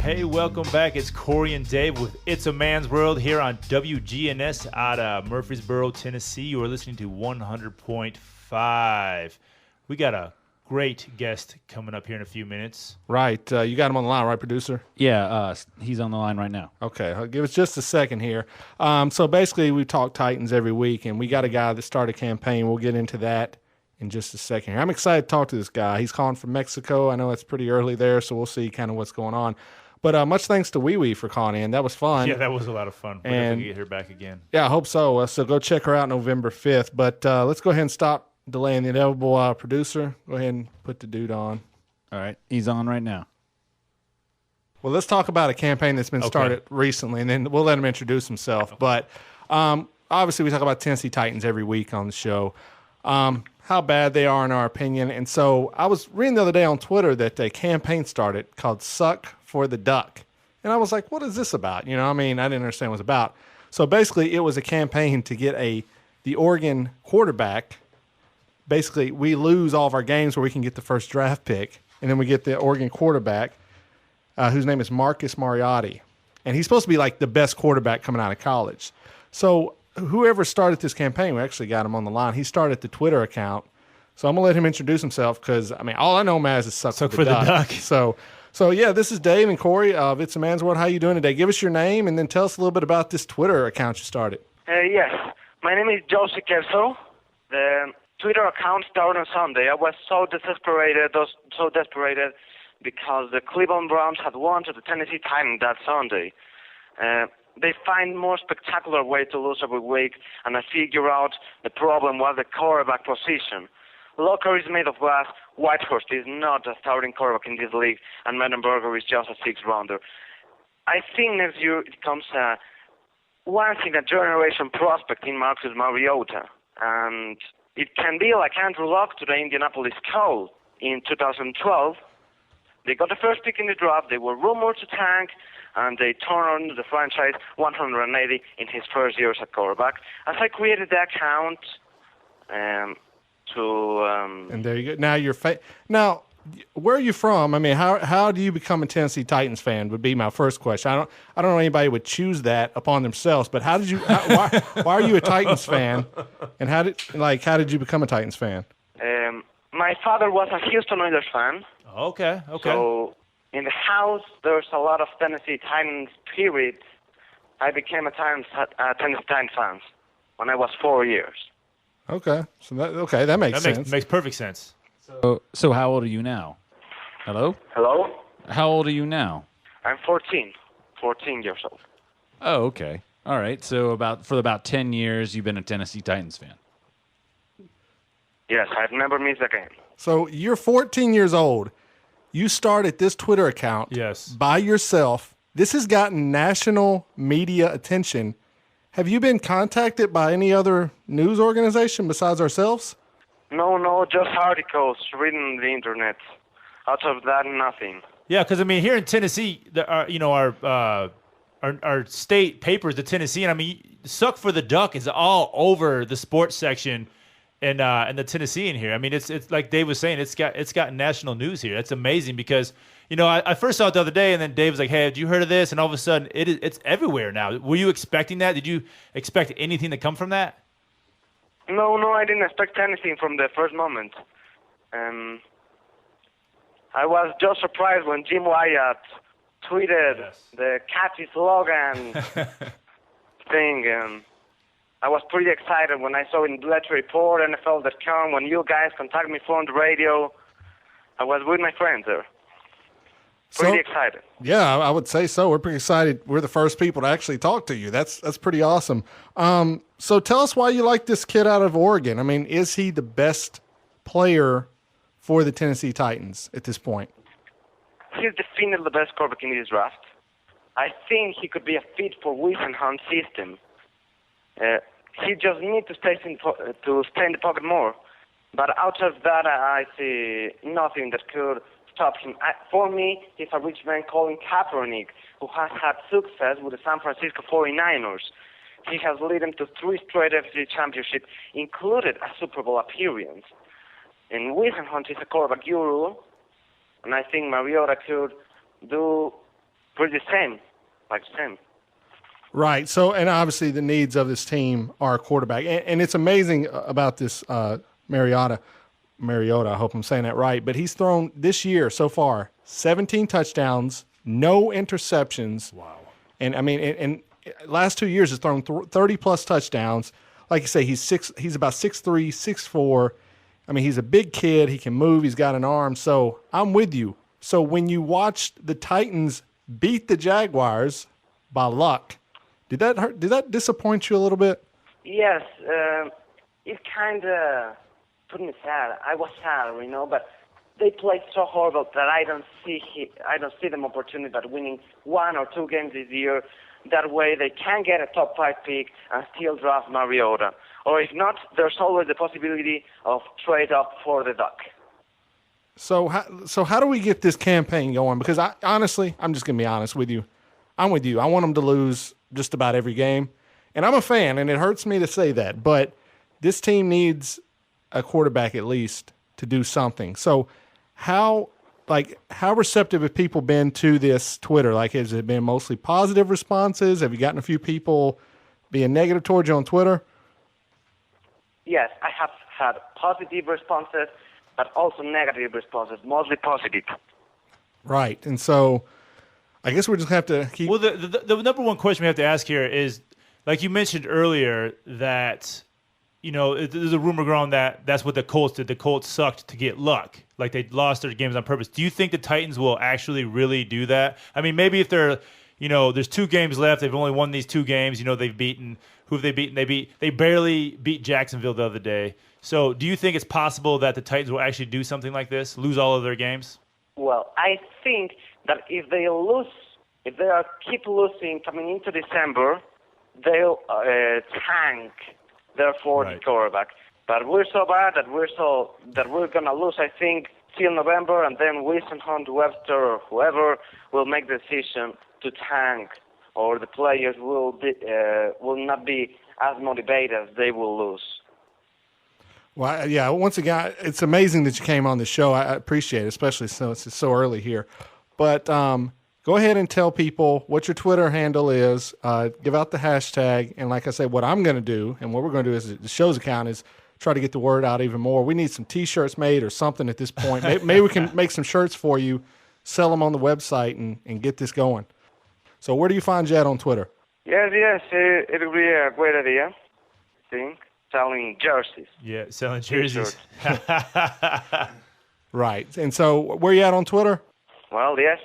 Hey, welcome back. It's Korey and Dave with It's a Man's World here on WGNS out of Murfreesboro, Tennessee. You are listening to 100.5. We got a great guest coming up here in a few minutes. Right. You got him on the line, right, producer? Yeah, he's on the line right now. Okay. I'll give us just a second here. So basically, we talk Titans every week, and we got a guy that started a campaign. We'll get into that in just a second here. I'm excited to talk to this guy. He's calling from Mexico. I know it's pretty early there, so we'll see kind of what's going on. But much thanks to Wee Wee for calling in. That was fun. Yeah, that was a lot of fun. We're going to get her back again. Yeah, I hope so. So go check her out November 5th. But let's go ahead and stop delaying the inevitable. Producer, go ahead and put the dude on. All right, he's on right now. Well, let's talk about a campaign that's been started recently, and then we'll let him introduce himself. But obviously, we talk about Tennessee Titans every week on the show, how bad they are in our opinion. And so I was reading the other day on Twitter that a campaign started called Suck for the Duck. And I was like, what is this about? You know, I mean, I didn't understand what it was about. So basically, it was a campaign to get the Oregon quarterback. Basically, we lose all of our games where we can get the first draft pick, and then we get the Oregon quarterback, whose name is Marcus Mariota. And he's supposed to be like the best quarterback coming out of college. So whoever started this campaign, we actually got him on the line. He started the Twitter account. So I'm going to let him introduce himself because, I mean, all I know him as is Suck for the Duck. So yeah, this is Dave and Korey of It's a Man's World. How you doing today? Give us your name and then tell us a little bit about this Twitter account you started. Yes, my name is Josie. The Twitter account started on Sunday. I was so desperate because the Cleveland Browns had won to the Tennessee Titans that Sunday. They find more spectacular way to lose every week, and I figure out the problem was the quarterback position. Locker is made of glass. Whitehurst is not a starting quarterback in this league, and Mettenberger is just a sixth-rounder. I think next year it comes once in a generation prospect in Marcus Mariota, and it can be like Andrew Luck to the Indianapolis Colts in 2012. They got the first pick in the draft. They were rumored to tank, and they turned the franchise 180 in his first year as a quarterback. As I created the account, and there you go. Now now, where are you from? I mean, how do you become a Tennessee Titans fan? Would be my first question. I don't know anybody would choose that upon themselves. But how did you? Why are you a Titans fan? And how did you become a Titans fan? My father was a Houston Oilers fan. Okay. So in the house, there's a lot of Tennessee Titans spirit. I became a Tennessee Titans fan when I was 4 years. Okay, so that makes sense. Makes perfect sense. So how old are you now? Hello? Hello? How old are you now? I'm 14 years old. Oh, okay. All right. So for about 10 years, you've been a Tennessee Titans fan. Yes, I've never missed a game. So you're 14 years old. You started this Twitter account by yourself. This has gotten national media attention. Have you been contacted by any other news organization besides ourselves? No, just articles reading the internet. Out of that, nothing. Yeah, because I mean, here in Tennessee, our state papers, the Tennessean. I mean, Suck for the Duck is all over the sports section, and the Tennessean here. I mean, it's like Dave was saying, it's got national news here. It's amazing because I first saw it the other day, and then Dave was like, "Hey, have you heard of this?" And all of a sudden, it's everywhere now. Were you expecting that? Did you expect anything to come from that? No, I didn't expect anything from the first moment. I was just surprised when Jim Wyatt tweeted the catchy slogan thing. I was pretty excited when I saw in Bleacher Report, NFL.com, when you guys contacted me from the radio. I was with my friends there. Pretty excited. Yeah, I would say so. We're pretty excited. We're the first people to actually talk to you. That's pretty awesome. So tell us why you like this kid out of Oregon. I mean, is he the best player for the Tennessee Titans at this point? He's definitely the best quarterback in this draft. I think he could be a fit for Whisenhunt's system. He just needs to stay in the pocket more. But out of that, I see nothing that could stop him. For me, he's a rich man called Kaepernick, who has had success with the San Francisco 49ers. He has led them to 3 straight AFC championships, included a Super Bowl appearance. And Whisenhunt is a quarterback guru, and I think Mariota could do pretty same, like same. Right. So, and obviously the needs of this team are a quarterback. And it's amazing about this Mariota, I hope I'm saying that right, but he's thrown this year so far 17 touchdowns, no interceptions. Wow. And I mean, and last 2 years has thrown 30 plus touchdowns. Like you say, he's about 6'3", 6'4". I mean, he's a big kid. He can move. He's got an arm. So I'm with you. So when you watched the Titans beat the Jaguars by luck, did that hurt? Did that disappoint you a little bit? Yes, it kind of put me sad. I was sad, but they played so horrible that I don't see them opportunity but winning 1 or 2 games this year. That way they can get a top 5 pick and still draft Mariota. Or if not, there's always the possibility of trade up for the Duck. So how do we get this campaign going? Because honestly, I'm just going to be honest with you. I'm with you. I want them to lose just about every game. And I'm a fan, and it hurts me to say that. But this team needs a quarterback at least to do something. So how receptive have people been to this Twitter? Like, has it been mostly positive responses? Have you gotten a few people being negative towards you on Twitter? Yes, I have had positive responses, but also negative responses, mostly positive. Right. And so I guess we're just going to have to keep... Well, the number one question we have to ask here is, like you mentioned earlier, that, there's a rumor going on that that's what the Colts did. The Colts sucked to get luck. Like, they lost their games on purpose. Do you think the Titans will actually really do that? I mean, maybe if they're, there's 2 games left, they've only won these 2 games, they've beaten... Who have they beaten? They barely beat Jacksonville the other day. So do you think it's possible that the Titans will actually do something like this, lose all of their games? Well, I think that if they keep losing coming into December, they'll tank their 40 quarterback. But we're so bad that we're gonna lose, I think, till November, and then Wilson, Hunt, Webster, or whoever will make the decision to tank, or the players will not be as motivated as they will lose. Well, yeah, once again, it's amazing that you came on the show. I appreciate it, especially since it's so early here. But go ahead and tell people what your Twitter handle is. Give out the hashtag. And like I say, what I'm going to do and what we're going to do is the show's account is try to get the word out even more. We need some T-shirts made or something at this point. Maybe we can make some shirts for you, sell them on the website, and get this going. So where do you find Jed on Twitter? Yes, it will be a great idea, I think. Selling jerseys. Yeah, selling jerseys. Right. And so where are you at on Twitter? Well, yes.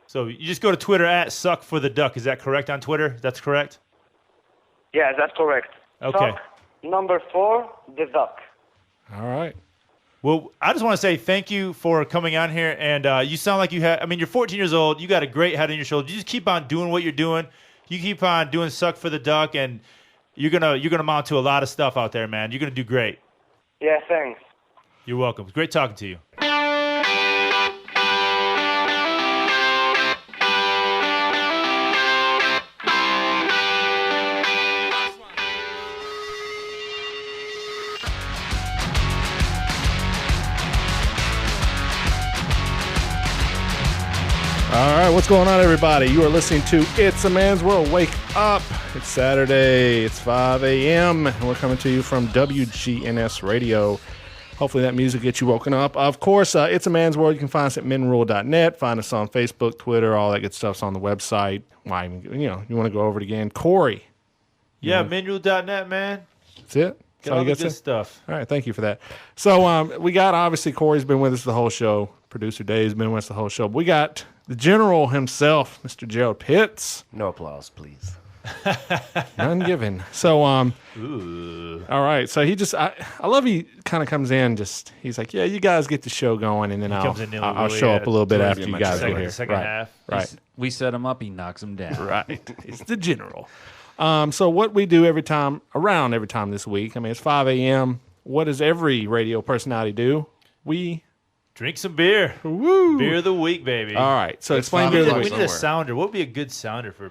So you just go to Twitter at @SuckForTheDuck. Is that correct on Twitter? That's correct? Yes, that's correct. Okay. Suck, number 4, the Duck. All right. Well, I just want to say thank you for coming on here. And you sound like you're 14 years old. You got a great head on your shoulders. You just keep on doing what you're doing. You keep on doing Suck for the Duck, and you're gonna mount to a lot of stuff out there, man. You're gonna do great. Yeah, thanks. You're welcome. It's great talking to you. All right, what's going on, everybody? You are listening to It's a Man's World. Wake up. It's Saturday. It's 5 a.m. And we're coming to you from WGNS Radio. Hopefully that music gets you woken up. Of course, It's a Man's World. You can find us at menrule.net. Find us on Facebook, Twitter, all that good stuff's on the website. Why, you want to go over it again. Korey. Yeah, menrule.net, man. That's it? Get all the good stuff. All right, thank you for that. So we got, obviously, Korey's been with us the whole show. Producer Dave's been with us the whole show. But we got the general himself, Mr. Gerald Pitts. No applause, please. None given. So, all right. So he just, I love he kind of comes in, he's like, yeah, you guys get the show going, and then I'll show up a little bit after you guys get here. Second half. Right. We set him up, he knocks him down. Right. It's the general. So what we do every time this week, I mean, it's 5 a.m. What does every radio personality do? We drink some beer. Woo. Beer of the week, baby. All right. So explain beer of the We week. need a sounder. What would be a good sounder for